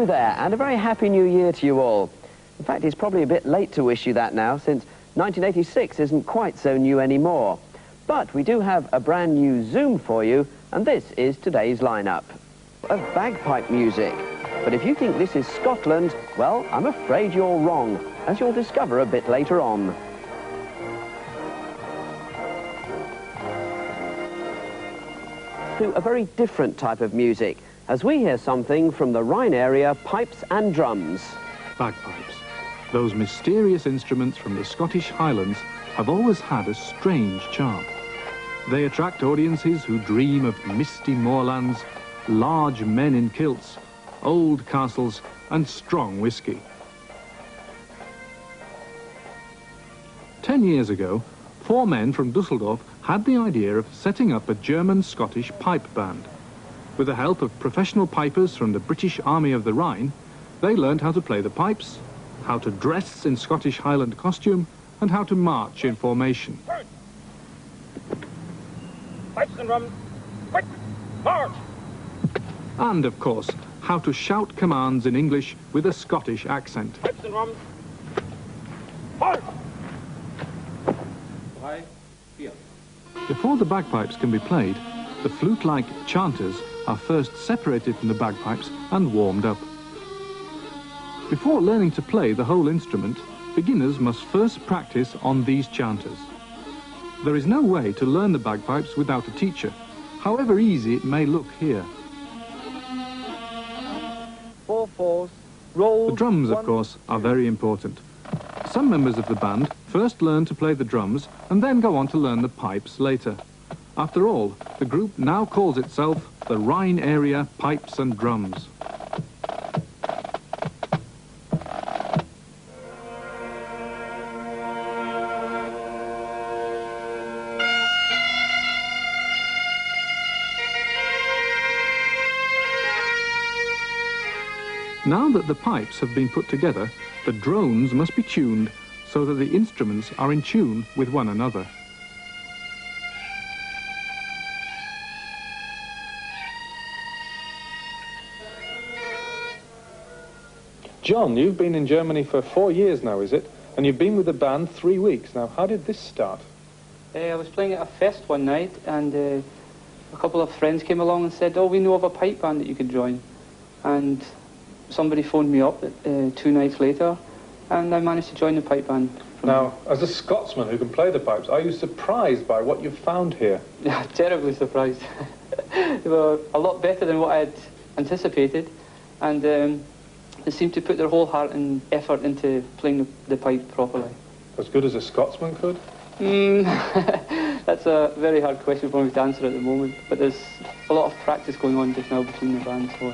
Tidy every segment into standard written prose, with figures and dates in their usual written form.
Hello there, and a very happy new year to you all. In fact, it's probably a bit late to wish you that now, since 1986 isn't quite so new anymore. But we do have a brand new Zoom for you, and this is today's lineup of bagpipe music. But if you think this is Scotland, well, I'm afraid you're wrong, as you'll discover a bit later on. To a very different type of music, as we hear something from the Rhine area pipes and drums. Bagpipes. Those mysterious instruments from the Scottish Highlands have always had a strange charm. They attract audiences who dream of misty moorlands, large men in kilts, old castles and strong whiskey. 10 years ago, 4 men from Dusseldorf had the idea of setting up a German-Scottish pipe band. With the help of professional pipers from the British Army of the Rhine, they learned how to play the pipes, how to dress in Scottish Highland costume, and how to march in formation. Pipes and drums, quick, march! And, of course, how to shout commands in English with a Scottish accent. Pipes and drums, march! Before the bagpipes can be played, the flute-like chanters are first separated from the bagpipes and warmed up. Before learning to play the whole instrument, beginners must first practice on these chanters. There is no way to learn the bagpipes without a teacher, however easy it may look here. 4 4s, roll. The drums, of course, are very important. Some members of the band first learn to play the drums and then go on to learn the pipes later. After all, the group now calls itself the Rhine Area Pipes and Drums. Now that the pipes have been put together, the drones must be tuned so that the instruments are in tune with one another. John, you've been in Germany for 4 years now, is it? And you've been with the band 3 weeks. Now, how did this start? I was playing at a fest one night, and a couple of friends came along and said, "Oh, we know of a pipe band that you could join." And somebody phoned me up 2 nights later, and I managed to join the pipe band. Now, as a Scotsman who can play the pipes, are you surprised by what you've found here? Yeah, terribly surprised. They were a lot better than what I had anticipated, and they seemed to put their whole heart and effort into playing the pipe properly. As good as a Scotsman could? That's a very hard question for me to answer at the moment, but there's a lot of practice going on just now between the bands, so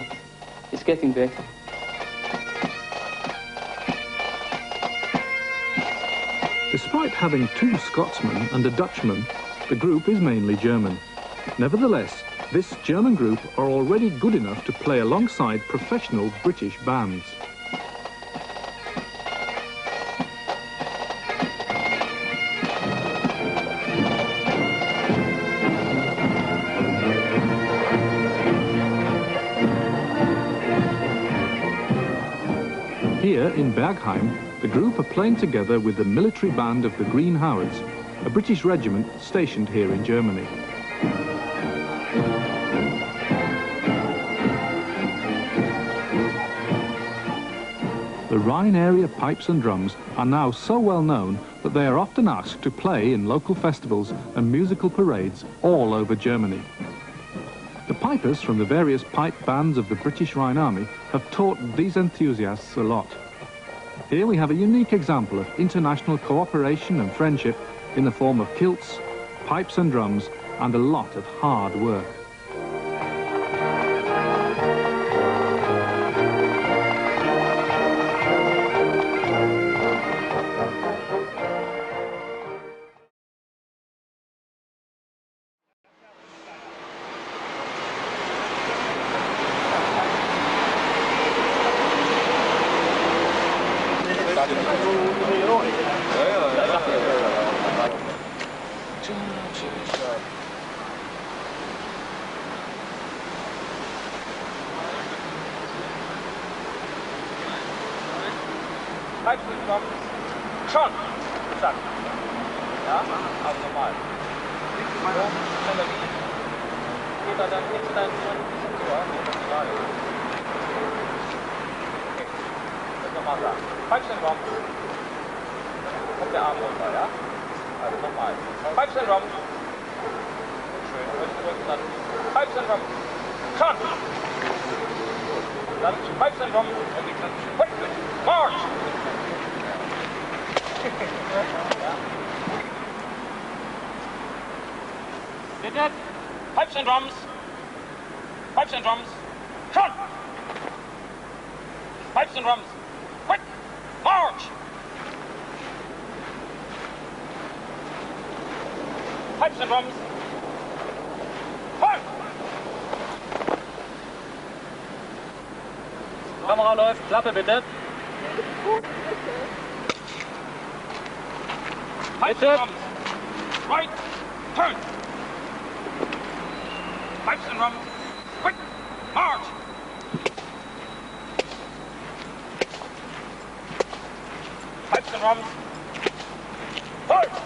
it's getting better. Despite having 2 Scotsmen and a Dutchman, the group is mainly German. Nevertheless, this German group are already good enough to play alongside professional British bands. Here in Bergheim, the group are playing together with the military band of the Green Howards, a British regiment stationed here in Germany. The Rhine area pipes and drums are now so well known that they are often asked to play in local festivals and musical parades all over Germany. The pipers from the various pipe bands of the British Rhine Army have taught these enthusiasts a lot. Here we have a unique example of international cooperation and friendship in the form of kilts, pipes and drums, and a lot of hard work. Pipes and Drums. Schon! Zack. Ja, also normal. Melodie. Geht da dann hinter deinen Ohren ein bisschen so, ja? Nee, das ist gerade. Okay. Das nochmal sagen. Pipes and Drums. Kommt der Arm runter, ja? Also nochmal. Pipes and Drums. Schön. Rücken dann. Pipes and Drums. Schon! Dann Pipes and Drums. Und die Klappe. Quick! March! Ja. Bitte? Pipes and Drums. Pipes and Drums. Schon! Pipes and Drums. Quick! March! Pipes and Drums. Voll! Kamera läuft. Klappe bitte. Pipes and Drums. Right. Turn. Pipes and Drums. Quick. March. Pipes and Drums. Voll!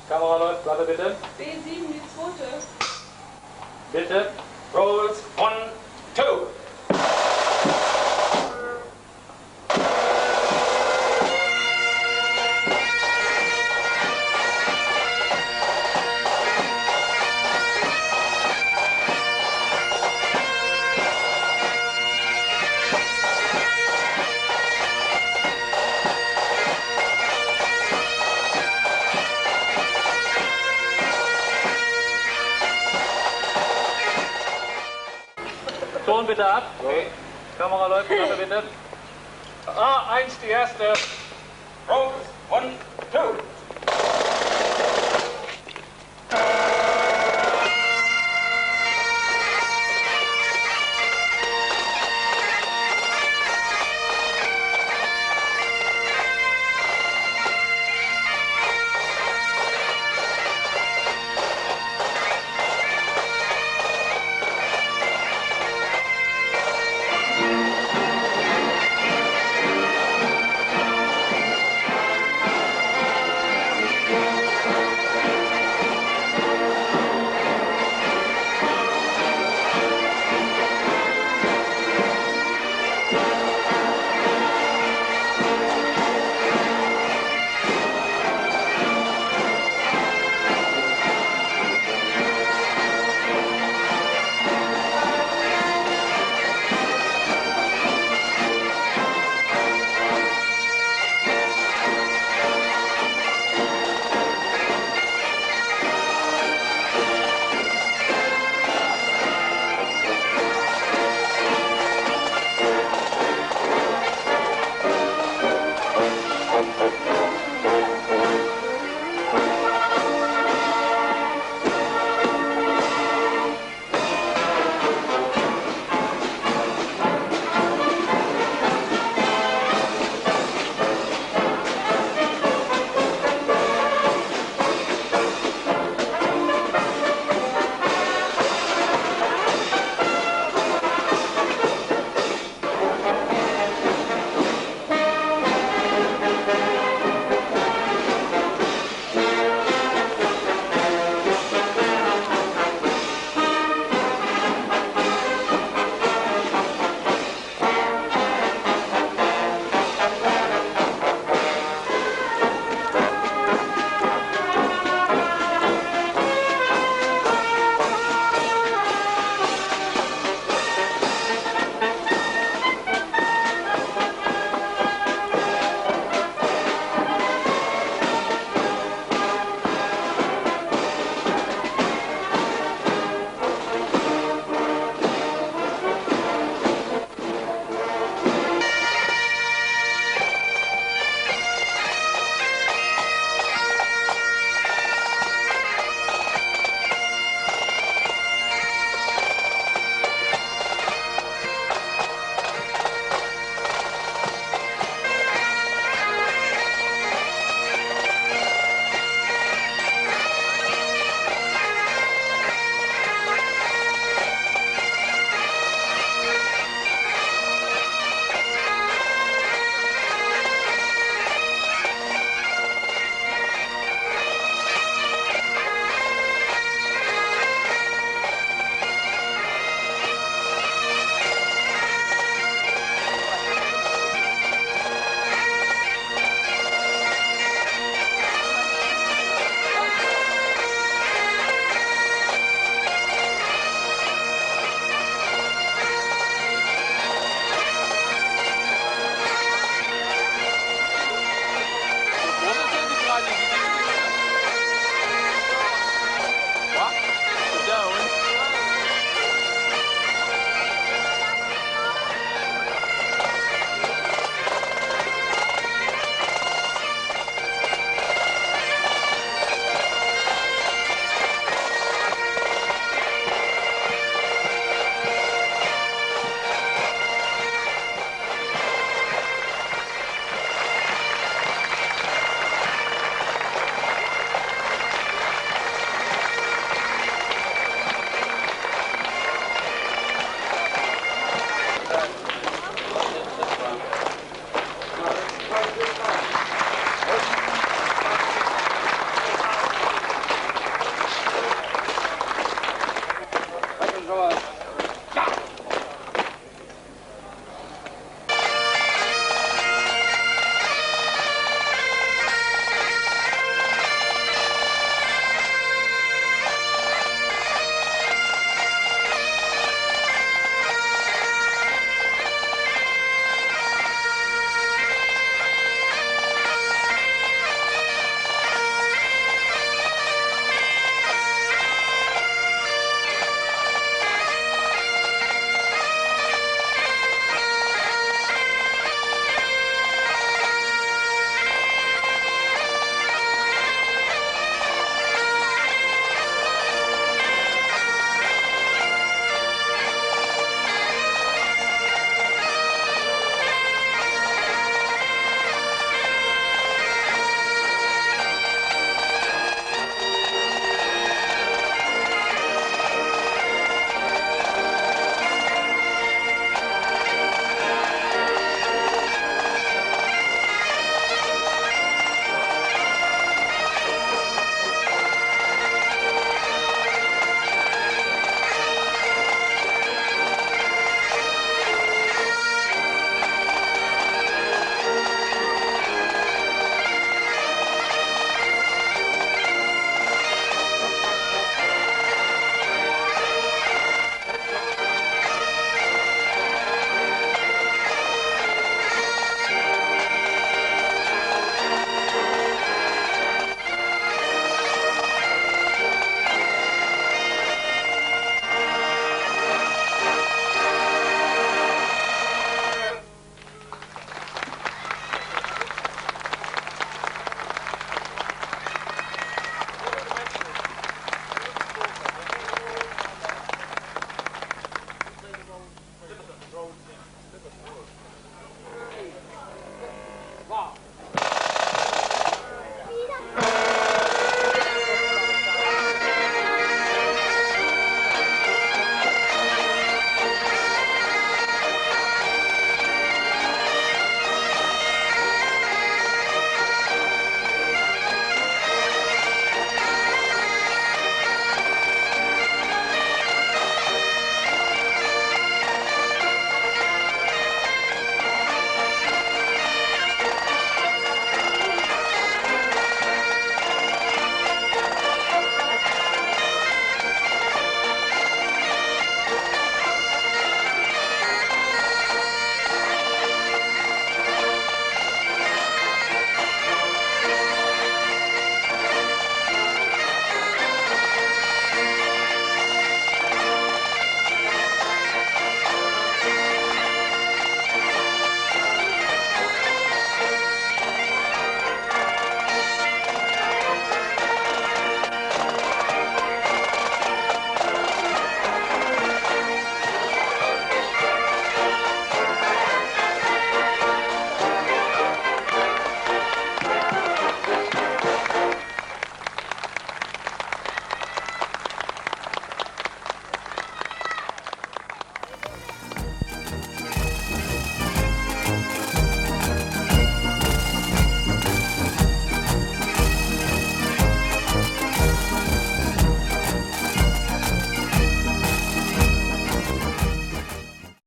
Kamera läuft, Platte bitte. B7, die zweite. Bitte. Rolls, 1, 2. Ton bitte ab. Okay. Kamera läuft gerade bitte. Ah, 1 die erste. Rolls, 1, 2.